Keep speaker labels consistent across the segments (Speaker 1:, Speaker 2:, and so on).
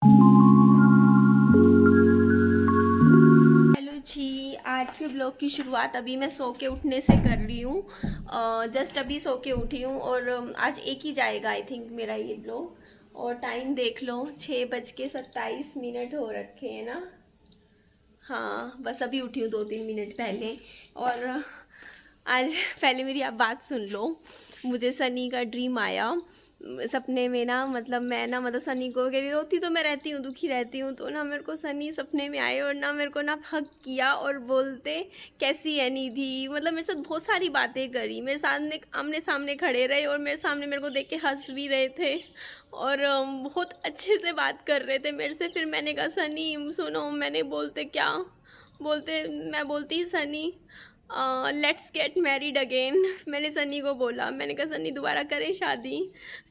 Speaker 1: Hello जी, आज के blog की शुरुआत अभी मैं सो के उठने से कर रही हूँ। जस्ट अभी सो के उठी हूँ और आज एक ही जाएगा आई थिंक मेरा ये ब्लॉग। और टाइम देख लो, 6:27 हो रखे हैं ना। हाँ, बस अभी उठी हूँ 2-3 मिनट पहले। और आज पहले मेरी आप बात सुन लो। मुझे सनी का ड्रीम आया सपने में ना, मतलब मैं ना मतलब सनी को कह रही, रोती तो मैं रहती हूँ, दुखी रहती हूँ, तो ना मेरे को सनी सपने में आए और ना मेरे को ना हक किया और बोलते कैसी है निधि, मतलब मेरे साथ बहुत सारी बातें करी, मेरे सामने आमने सामने खड़े रहे और मेरे सामने मेरे को देख के हंस भी रहे थे और बहुत अच्छे से बात कर रहे थे मेरे से। फिर मैंने कहा सनी सुनो, मैंने बोलते क्या बोलते, मैं बोलती Sunny let's get married again. मैंने सनी को बोला, मैंने कहा सनी दोबारा करें शादी,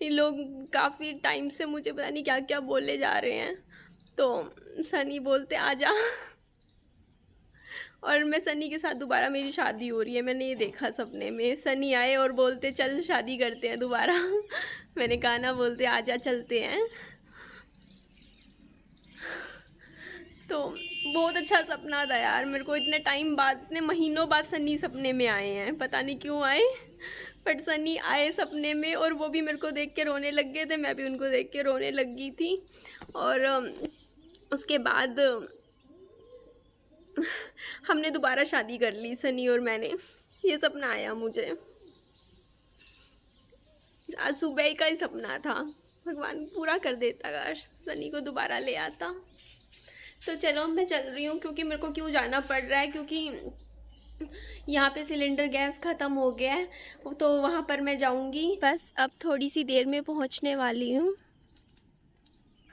Speaker 1: ये लोग काफ़ी टाइम से मुझे पता नहीं क्या क्या बोले जा रहे हैं। तो सनी बोलते आजा और मैं सनी के साथ दोबारा मेरी शादी हो रही है, मैंने ये देखा सपने में। सनी आए और बोलते चल शादी करते हैं दोबारा मैंने कहा ना, बोलते आजा चलते हैं। तो बहुत अच्छा सपना था यार मेरे को, इतने टाइम बाद, इतने महीनों बाद सनी सपने में आए हैं, पता नहीं क्यों आए, बट सनी आए सपने में और वो भी मेरे को देख के रोने लग गए थे, मैं भी उनको देख के रोने लग गई थी। और उसके बाद हमने दोबारा शादी कर ली सनी और मैंने। ये सपना आया मुझे, आज सुबह का ही सपना था, भगवान पूरा कर देता, काश सनी को दोबारा ले आता। तो चलो मैं चल रही हूँ, क्योंकि मेरे को क्यों जाना पड़ रहा है, क्योंकि यहाँ पे सिलेंडर गैस ख़त्म हो गया है, तो वहाँ पर मैं जाऊँगी। बस अब थोड़ी सी देर में पहुँचने वाली हूँ।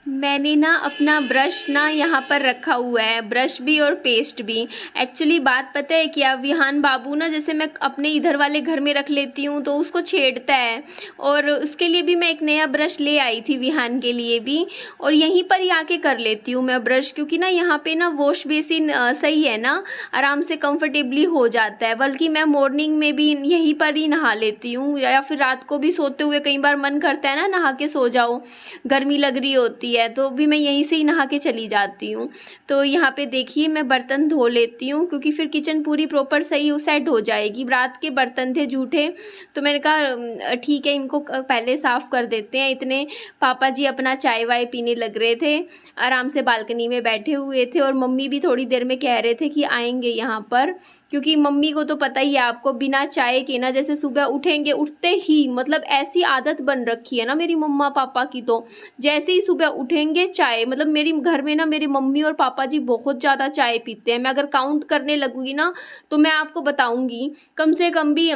Speaker 1: मैंने ना अपना ब्रश ना यहाँ पर रखा हुआ है, ब्रश भी और पेस्ट भी। एक्चुअली बात पता है क्या, विहान बाबू ना जैसे मैं अपने इधर वाले घर में रख लेती हूँ तो उसको छेड़ता है, और उसके लिए भी मैं एक नया ब्रश ले आई थी विहान के लिए भी, और यहीं पर ही आके कर लेती हूँ मैं ब्रश, क्योंकि ना यहाँ पे ना वॉश बेसिन सही है ना, आराम से कंफर्टेबली हो जाता है। बल्कि मैं मॉर्निंग में भी यहीं पर ही नहा लेती हूँ, या फिर रात को भी सोते हुए कई बार मन करता है ना नहा के सो जाओ, गर्मी लग रही होती है, तो भी मैं यहीं से ही नहा के चली जाती हूँ। तो यहाँ पे देखिए मैं बर्तन धो लेती हूँ, क्योंकि फिर किचन पूरी प्रॉपर सही सेट हो जाएगी। रात के बर्तन थे जूठे, तो मैंने कहा ठीक है इनको पहले साफ़ कर देते हैं। इतने पापा जी अपना चाय वाय पीने लग रहे थे, आराम से बालकनी में बैठे हुए थे, और मम्मी भी थोड़ी देर में कह रहे थे कि आएंगे यहाँ पर, क्योंकि मम्मी को तो पता ही है आपको, बिना चाय के ना जैसे सुबह उठेंगे, उठते ही मतलब ऐसी आदत बन रखी है ना मेरी मम्मा पापा की, तो जैसे ही सुबह उठेंगे चाय, मतलब मेरी घर में ना मेरे मम्मी और पापा जी बहुत ज़्यादा चाय पीते हैं। मैं अगर काउंट करने लगूंगी ना तो मैं आपको बताऊंगी, कम से कम भी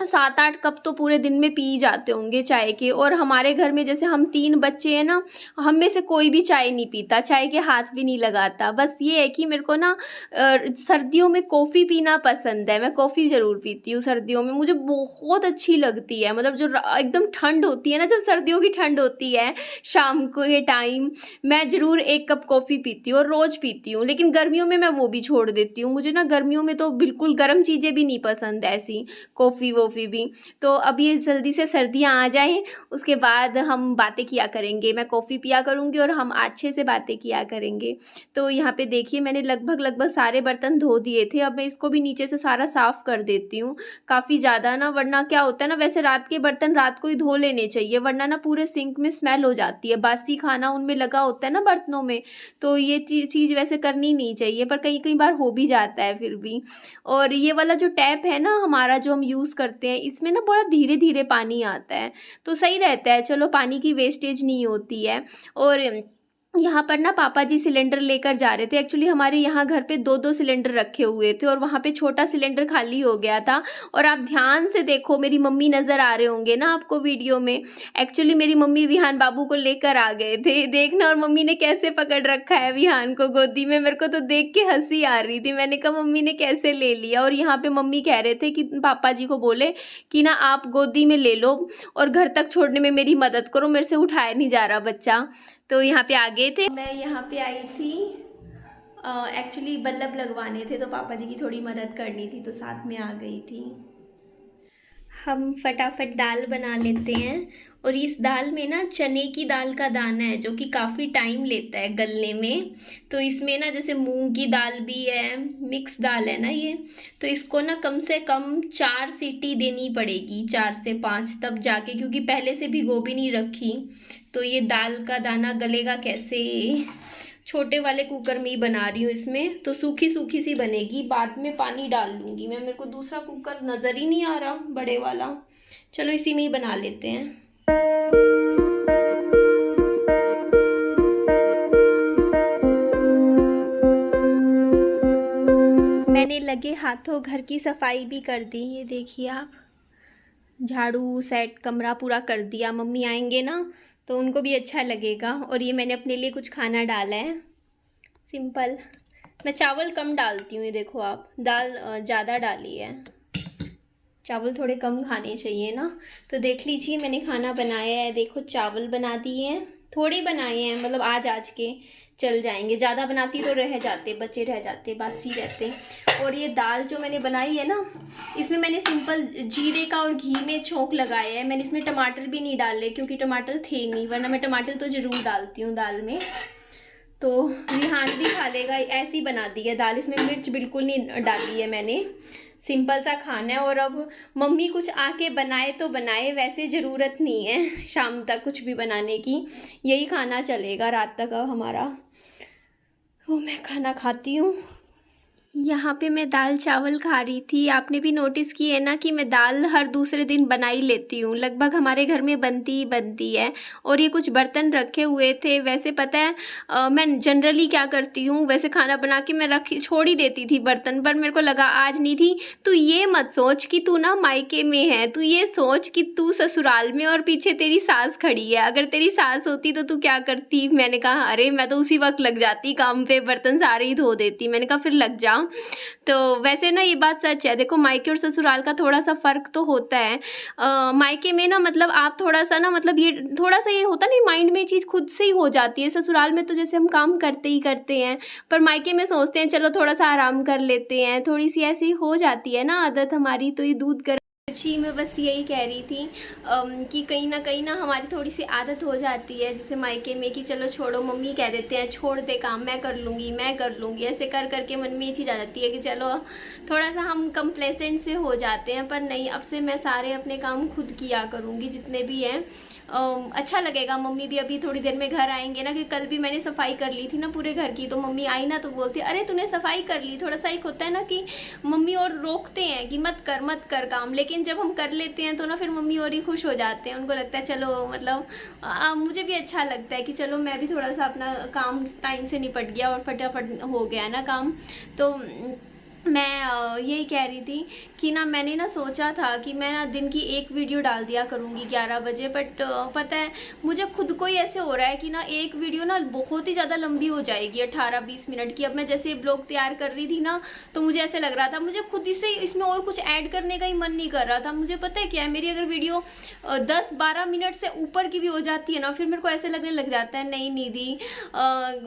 Speaker 1: 7-8 कप तो पूरे दिन में पी जाते होंगे चाय के। और हमारे घर में जैसे हम 3 बच्चे हैं ना, हम में से कोई भी चाय नहीं पीता, चाय के हाथ भी नहीं लगाता। बस ये है कि मेरे को ना सर्दियों में कॉफ़ी पीना पसंद है, मैं कॉफ़ी ज़रूर पीती हूँ सर्दियों में, मुझे बहुत अच्छी लगती है। मतलब जो एकदम ठंड होती है ना, जब सर्दियों की ठंड होती है शाम को ये टाइम, मैं ज़रूर 1 कप कॉफ़ी पीती हूँ और रोज़ पीती हूँ। लेकिन गर्मियों में मैं वो भी छोड़ देती हूँ, मुझे ना गर्मियों में तो बिल्कुल गर्म चीज़ें भी नहीं पसंद ऐसी, कॉफ़ी वॉफ़ी भी। तो अब ये जल्दी से सर्दियाँ आ जाएं, उसके बाद हम बातें किया करेंगे, मैं कॉफ़ी पिया करूँगी और हम अच्छे से बातें किया करेंगे। तो यहाँ पे देखिए मैंने लगभग सारे बर्तन धो दिए थे, अब मैं इसको भी नीचे से सारा साफ़ कर देती हूँ, काफ़ी ज़्यादा ना, वरना क्या होता है ना, वैसे रात के बर्तन रात को ही धो लेने चाहिए, वरना ना पूरे सिंक में स्मेल हो जाती है, बासी खाना उनमें लगा होता है ना बर्तनों में, तो ये चीज़ वैसे करनी नहीं चाहिए, पर कई कई बार हो भी जाता है फिर भी। और ये वाला जो टैप है ना हमारा, जो हम यूज़ करते हैं, इसमें ना बड़ा धीरे धीरे पानी आता है, तो सही रहता है, चलो पानी की वेस्टेज नहीं होती है। और यहाँ पर ना पापा जी सिलेंडर लेकर जा रहे थे। एक्चुअली हमारे यहाँ घर पे 2-2 सिलेंडर रखे हुए थे, और वहाँ पे छोटा सिलेंडर खाली हो गया था। और आप ध्यान से देखो, मेरी मम्मी नज़र आ रहे होंगे ना आपको वीडियो में, एक्चुअली मेरी मम्मी विहान बाबू को लेकर आ गए थे, देखना। और मम्मी ने कैसे पकड़ रखा है विहान को गोदी में, मेरे को तो देख के हंसी आ रही थी। मैंने कहा मम्मी ने कैसे ले लिया। और यहाँ पे मम्मी कह रहे थे कि पापा जी को बोले कि ना आप गोदी में ले लो और घर तक छोड़ने में मेरी मदद करो, मेरे से उठाया नहीं जा रहा बच्चा। तो यहाँ पे आ गए थे, मैं यहाँ पे आई थी एक्चुअली बल्ब लगवाने थे, तो पापा जी की थोड़ी मदद करनी थी, तो साथ में आ गई थी। हम फटाफट दाल बना लेते हैं और इस दाल में ना चने की दाल का दाना है जो कि काफ़ी टाइम लेता है गलने में। तो इसमें ना जैसे मूंग की दाल भी है, मिक्स दाल है ना ये, तो इसको ना कम से कम 4 सीटी देनी पड़ेगी, 4 से 5, तब जाके, क्योंकि पहले से भिगो भी नहीं रखी तो ये दाल का दाना गलेगा कैसे। छोटे वाले कुकर में ही बना रही हूँ, इसमें तो सूखी सूखी सी बनेगी, बाद में पानी डाल लूँगी मैं। मेरे को दूसरा कुकर नज़र ही नहीं आ रहा बड़े वाला, चलो इसी में ही बना लेते हैं। मैंने लगे हाथों घर की सफाई भी कर दी, ये देखिए आप, झाड़ू सेट कमरा पूरा कर दिया। मम्मी आएंगे ना तो उनको भी अच्छा लगेगा। और ये मैंने अपने लिए कुछ खाना डाला है सिंपल। मैं चावल कम डालती हूँ, ये देखो आप, दाल ज़्यादा डाली है, चावल थोड़े कम खाने चाहिए ना। तो देख लीजिए मैंने खाना बनाया है, देखो चावल बना दिए हैं, थोड़े बनाए हैं, मतलब आज के चल जाएंगे, ज़्यादा बनाती तो रह जाते, बचे रह जाते, बासी रहते। और ये दाल जो मैंने बनाई है ना, इसमें मैंने सिंपल जीरे का और घी में छोंक लगाया है। मैंने इसमें टमाटर भी नहीं डाले क्योंकि टमाटर थे नहीं, वरना मैं टमाटर तो ज़रूर डालती हूँ दाल में, तो रिहान भी खा लेगा। ऐसी बना दी है दाल, इसमें मिर्च बिल्कुल नहीं डाली है मैंने, सिंपल सा खाना है। और अब मम्मी कुछ आके बनाए तो बनाए, वैसे ज़रूरत नहीं है शाम तक कुछ भी बनाने की, यही खाना चलेगा रात तक अब हमारा। वो मैं खाना खाती हूँ। यहाँ पे मैं दाल चावल खा रही थी। आपने भी नोटिस की है ना कि मैं दाल हर दूसरे दिन बना ही लेती हूँ, लगभग हमारे घर में बनती ही बनती है। और ये कुछ बर्तन रखे हुए थे, वैसे पता है मैं जनरली क्या करती हूँ, वैसे खाना बना के मैं छोड़ ही देती थी बर्तन, पर मेरे को लगा आज नहीं थी। तो ये मत सोच कि तू ना मायके में है, तू ये सोच कि तू ससुराल में और पीछे तेरी सास खड़ी है। अगर तेरी सास होती तो तू क्या करती? मैंने कहा अरे मैं तो उसी वक्त लग जाती काम पे, बर्तन सारे ही धो देती। मैंने कहा फिर लग जा। तो वैसे ना ये बात सच है, देखो मायके और ससुराल का थोड़ा सा फ़र्क तो होता है। मायके में ना मतलब आप थोड़ा सा ना, मतलब ये थोड़ा सा ये होता नहीं, माइंड में चीज़ खुद से ही हो जाती है। ससुराल में तो जैसे हम काम करते ही करते हैं, पर मायके में सोचते हैं चलो थोड़ा सा आराम कर लेते हैं, थोड़ी सी ऐसी हो जाती है ना आदत हमारी। तो ये दूध गर्म जी, मैं बस यही कह रही थी कि कहीं ना हमारी थोड़ी सी आदत हो जाती है जैसे मायके में, कि चलो छोड़ो, मम्मी कह देते हैं छोड़ दे काम, मैं कर लूँगी, ऐसे कर करके मन में ये चीज़ आ जाती है कि चलो थोड़ा सा हम कंप्लेसेंट से हो जाते हैं। पर नहीं, अब से मैं सारे अपने काम खुद किया करूँगी जितने भी हैं। अच्छा लगेगा। मम्मी भी अभी थोड़ी देर में घर आएंगे ना, कि कल भी मैंने सफाई कर ली थी ना पूरे घर की, तो मम्मी आई ना तो बोलती अरे तूने सफाई कर ली। थोड़ा सा एक होता है ना कि मम्मी और रोकते हैं कि मत कर काम, लेकिन जब हम कर लेते हैं तो ना फिर मम्मी और ही खुश हो जाते हैं। उनको लगता है चलो, मतलब मुझे भी अच्छा लगता है कि चलो मैं भी थोड़ा सा अपना काम टाइम से निपट गया और फटाफट हो गया ना काम। तो मैं यही कह रही थी कि ना मैंने ना सोचा था कि मैं ना दिन की एक वीडियो डाल दिया करूँगी 11 बजे, बट पता है मुझे खुद को ही ऐसे हो रहा है कि ना एक वीडियो ना बहुत ही ज़्यादा लंबी हो जाएगी, 18-20 मिनट की। अब मैं जैसे ब्लॉग तैयार कर रही थी ना, तो मुझे ऐसे लग रहा था, मुझे खुद ही से इसमें और कुछ ऐड करने का ही मन नहीं कर रहा था। मुझे पता है क्या है, मेरी अगर वीडियो 10-12 मिनट से ऊपर की भी हो जाती है ना, फिर मेरे को ऐसे लगने लग जाता है नहीं निधि,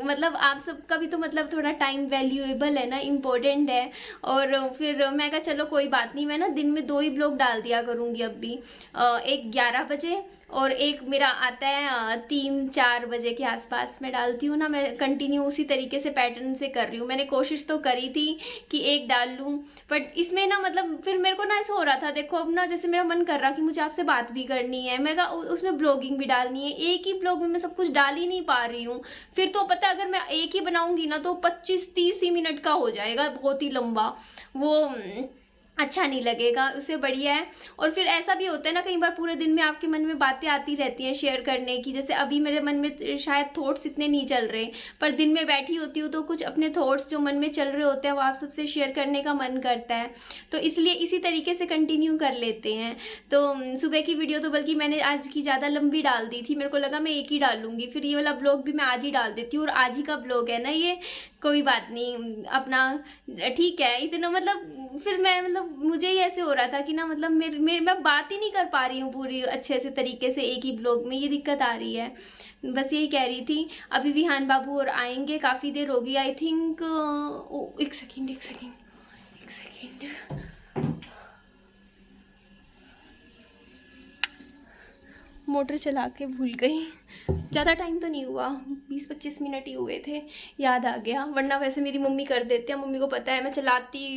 Speaker 1: मतलब आप सबका भी तो मतलब थोड़ा टाइम वैल्यूएबल है ना, इम्पोर्टेंट है। और फिर मैं कहा चलो कोई बात नहीं, मैं ना दिन में 2 ही ब्लॉग डाल दिया करूँगी अब भी, एक 11 बजे और एक मेरा आता है 3-4 बजे के आसपास में डालती हूँ ना। मैं कंटिन्यू उसी तरीके से पैटर्न से कर रही हूँ। मैंने कोशिश तो करी थी कि एक डाल लूँ, बट इसमें ना मतलब फिर मेरे को ना ऐसा हो रहा था, देखो अब ना जैसे मेरा मन कर रहा कि मुझे आपसे बात भी करनी है, मैं कहा उसमें ब्लॉगिंग भी डालनी है, एक ही ब्लॉग में मैं सब कुछ डाल ही नहीं पा रही हूँ। फिर तो पता है अगर मैं एक ही बनाऊंगी ना तो 25-30 ही मिनट का हो जाएगा, बहुत ही लंबा, वो अच्छा नहीं लगेगा, उससे बढ़िया है। और फिर ऐसा भी होता है ना, कई बार पूरे दिन में आपके मन में बातें आती रहती हैं शेयर करने की। जैसे अभी मेरे मन में शायद थॉट्स इतने नहीं चल रहे, पर दिन में बैठी होती हूँ तो कुछ अपने थॉट्स जो मन में चल रहे होते हैं वो आप सबसे शेयर करने का मन करता है, तो इसलिए इसी तरीके से कंटिन्यू कर लेते हैं। तो सुबह की वीडियो तो बल्कि मैंने आज की ज़्यादा लंबी डाल दी थी, मेरे को लगा मैं एक ही डाल लूँगी, फिर ये वाला ब्लॉग भी मैं आज ही डाल देती हूँ। और आज ही का ब्लॉग है ना ये, कोई बात नहीं, अपना ठीक है इतना, मतलब फिर मैं मतलब मुझे ही ऐसे हो रहा था कि ना मतलब मैं बात ही नहीं कर पा रही हूँ पूरी अच्छे से तरीके से एक ही ब्लॉग में, ये दिक्कत आ रही है। बस यही कह रही थी। अभी विहान बाबू और आएंगे, काफ़ी देर होगी आई थिंक। एक सेकेंड मोटर चला के भूल गई। ज़्यादा टाइम तो नहीं हुआ, 20-25 मिनट ही हुए थे, याद आ गया। वरना वैसे मेरी मम्मी कर देते हैं, मम्मी को पता है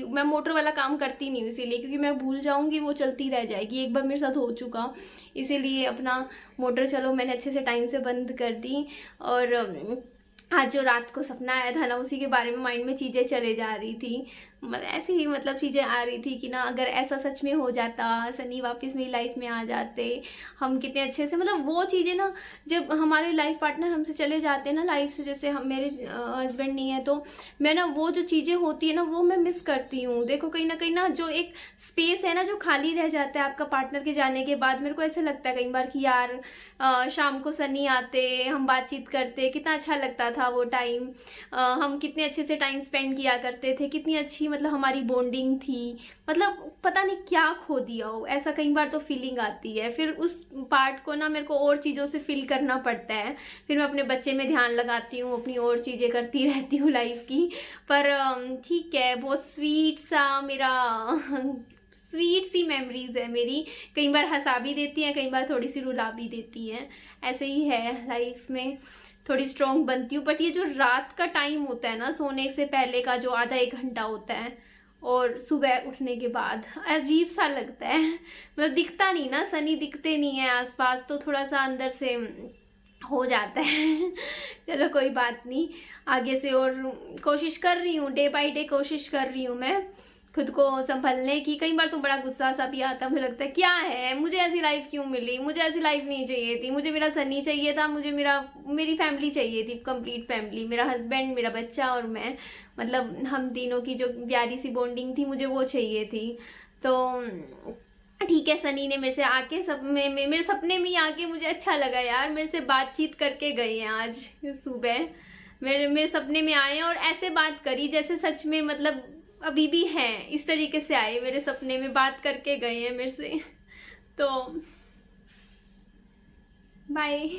Speaker 1: मैं मोटर वाला काम करती नहीं हूँ इसीलिए, क्योंकि मैं भूल जाऊँगी वो चलती रह जाएगी। एक बार मेरे साथ हो चुका, इसीलिए अपना मोटर चलो मैंने अच्छे से टाइम से बंद कर दी। और आज जो रात को सपना आया था ना, उसी के बारे में माइंड में चीज़ें चले जा रही थी। ऐसे ही चीज़ें आ रही थी कि ना अगर ऐसा सच में हो जाता, सनी वापस मेरी लाइफ में आ जाते, हम कितने अच्छे से वो चीज़ें ना, जब हमारे लाइफ पार्टनर हमसे चले जाते हैं ना लाइफ से, जैसे हम मेरे हस्बैंड नहीं है, तो मैं ना वो जो चीज़ें होती है ना वो मैं मिस करती हूँ। देखो कहीं ना जो एक स्पेस है ना जो खाली रह जाता है आपका पार्टनर के जाने के बाद, मेरे को ऐसे लगता है कई बार कि यार शाम को सनी आते, हम बातचीत करते, कितना अच्छा लगता था वो टाइम। हम कितने अच्छे से टाइम स्पेंड किया करते थे, कितनी अच्छी हमारी बॉन्डिंग थी। पता नहीं क्या खो दिया हो, ऐसा कई बार तो फीलिंग आती है। फिर उस पार्ट को ना मेरे को और चीज़ों से फिल करना पड़ता है। फिर मैं अपने बच्चे में ध्यान लगाती हूँ, अपनी और चीज़ें करती रहती हूँ लाइफ की। पर ठीक है, बहुत स्वीट सी मेमोरीज है मेरी। कई बार हंसा भी देती हैं, कई बार थोड़ी सी रुला भी देती हैं। ऐसे ही है लाइफ में, थोड़ी स्ट्रॉन्ग बनती हूँ। बट ये जो रात का टाइम होता है ना, सोने से पहले का जो आधा 1 घंटा होता है और सुबह उठने के बाद, अजीब सा लगता है। दिखता नहीं ना, सनी दिखते नहीं है आसपास, तो थोड़ा सा अंदर से हो जाता है। चलो कोई बात नहीं, आगे से और कोशिश कर रही हूँ, डे बाय डे कोशिश कर रही हूँ मैं खुद को संभलने की। कई बार तो बड़ा गुस्सा सा भी आता है, मुझे लगता है क्या है, मुझे ऐसी लाइफ क्यों मिली, मुझे ऐसी लाइफ नहीं चाहिए थी, मुझे मेरा सनी चाहिए था, मुझे मेरी फैमिली चाहिए थी, कंप्लीट फैमिली, मेरा हस्बैंड, मेरा बच्चा और मैं। हम तीनों की जो प्यारी सी बॉन्डिंग थी, मुझे वो चाहिए थी। तो ठीक है, सनी ने मेरे से आके मेरे सपने में ही आके मुझे अच्छा लगा यार, मेरे से बातचीत करके गए हैं आज सुबह। मेरे सपने में आए और ऐसे बात करी जैसे सच में अभी भी हैं, इस तरीके से आए मेरे सपने में, बात करके गए हैं मेरे से। तो बाय।